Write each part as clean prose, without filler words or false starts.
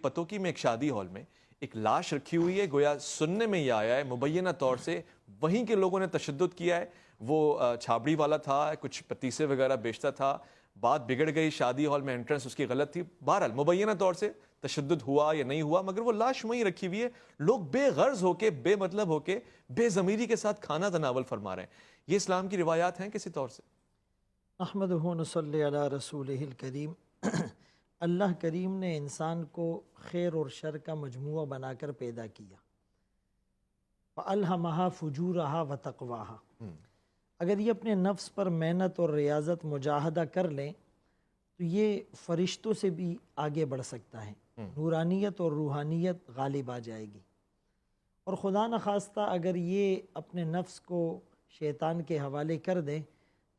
پتوکی میں ایک شادی ہال میں ایک لاش رکھی ہوئی ہے، گویا سننے میں یہ آیا ہے مبینہ طور سے وہیں کے لوگوں نے تشدد کیا ہے. وہ چھابڑی والا تھا، کچھ پتیسے وغیرہ بیچتا تھا، بات بگڑ گئی، شادی ہال میں انٹرنس اس کی غلط تھی. بہرحال مبینہ طور سے تشدد ہوا یا نہیں ہوا، مگر وہ لاش وہیں رکھی ہوئی ہے. لوگ بے غرض ہو کے، بے مطلب ہو کے، بے ضمیری کے ساتھ کھانا تناول فرما رہے ہیں. یہ اسلام کی روایات ہیں کسی طور سے؟ احمدہ نصلی علی رسولہ الکریم. اللہ کریم نے انسان کو خیر اور شر کا مجموعہ بنا کر پیدا کیا. فَأَلْهَمَهَا فُجُورَهَا وَتَقْوَاهَا. اگر یہ اپنے نفس پر محنت اور ریاضت مجاہدہ کر لیں تو یہ فرشتوں سے بھی آگے بڑھ سکتا ہے، نورانیت اور روحانیت غالب آ جائے گی. اور خدا نخواستہ اگر یہ اپنے نفس کو شیطان کے حوالے کر دیں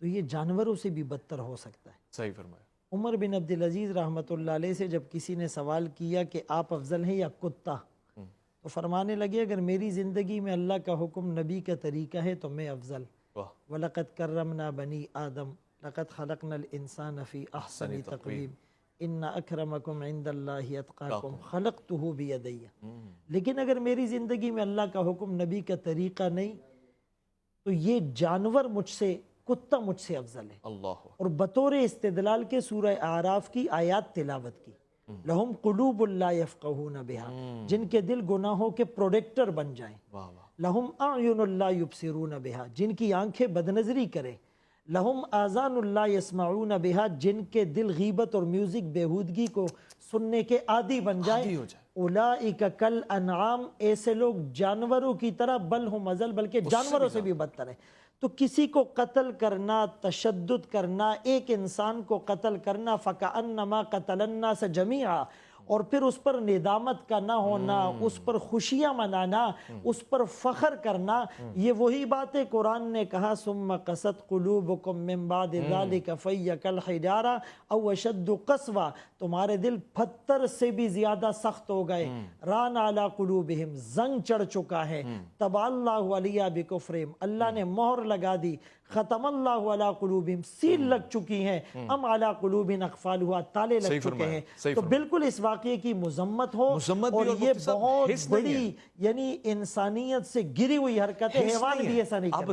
تو یہ جانوروں سے بھی بدتر ہو سکتا ہے. صحیح فرمایا. عمر بن عبدالعزیز رحمۃ اللہ علیہ سے جب کسی نے سوال کیا کہ آپ افضل ہیں یا کتا، تو فرمانے لگے اگر میری زندگی میں اللہ کا حکم نبی کا طریقہ ہے تو میں افضل. وَلَقَدْ كَرَّمْنَا بَنِي آدَمَ لَقَدْ خَلَقْنَا الْإِنسَانَ فِي أَحْسَنِ تَقْوِيمٍ إِنَّ أَكْرَمَكُمْ عِنْدَ اللَّهِ أَتْقَاكُمْ خَلَقْتُهُ بِيَدَيَّ. لیکن اگر میری زندگی میں اللہ کا حکم نبی کا طریقہ نہیں تو یہ جانور مجھ سے، کتا مجھ سے افضل ہے. اللہ. اور بطور استدلال کے سورہ اعراف کی آیات تلاوت کی. لہم قلوب لا یفقہون بہا، جن کے دل گناہوں کے پروڈکٹر بن جائیں. لہم اعین لا یبصرون بہا، جن کی آنکھیں بدنظری کریں. لہم آذان لا یسمعون بہا، جن کے دل غیبت اور میوزک بیہودگی کو سننے کے عادی بن جائیں. اولئک کالانعام، ایسے لوگ جانوروں کی طرح، بل ہم اضل، بلکہ جانوروں سے بھی بدتر ہیں. تو کسی کو قتل کرنا، تشدد کرنا، ایک انسان کو قتل کرنا، فَكَأَنَّمَا قَتَلَ النَّاسَ جَمِيعًا، اور پھر اس پر ندامت کا نہ ہونا، اس پر خوشیاں منانا، اس پر فخر کرنا، یہ وہی بات ہے قرآن نے کہا ثُمَّ قَسَتْ قُلُوبُكُم مِّن بَعْدِ ذَلِكَ فَهِيَ كَالْحِجَارَةِ أَوْ أَشَدُّ قَسْوَةً. تمہارے دل پتھر سے بھی زیادہ سخت ہو گئے. ران علی قلوبہم، زنگ چڑھ چکا ہے. طبع اللہ علیہ بکفرہم، اللہ نے مہر لگا دی. ختم اللہ علی قلوبہم، سیل لگ چکی ہیں. ام علی قلوب اقفالها، تالے لگ چکے ہیں. تو بالکل اس واقعے کی مذمت ہو، اور یہ بہت بڑی یعنی انسانیت سے گری ہوئی حرکت ہے. حیوان بھی ایسا نہیں کرتا.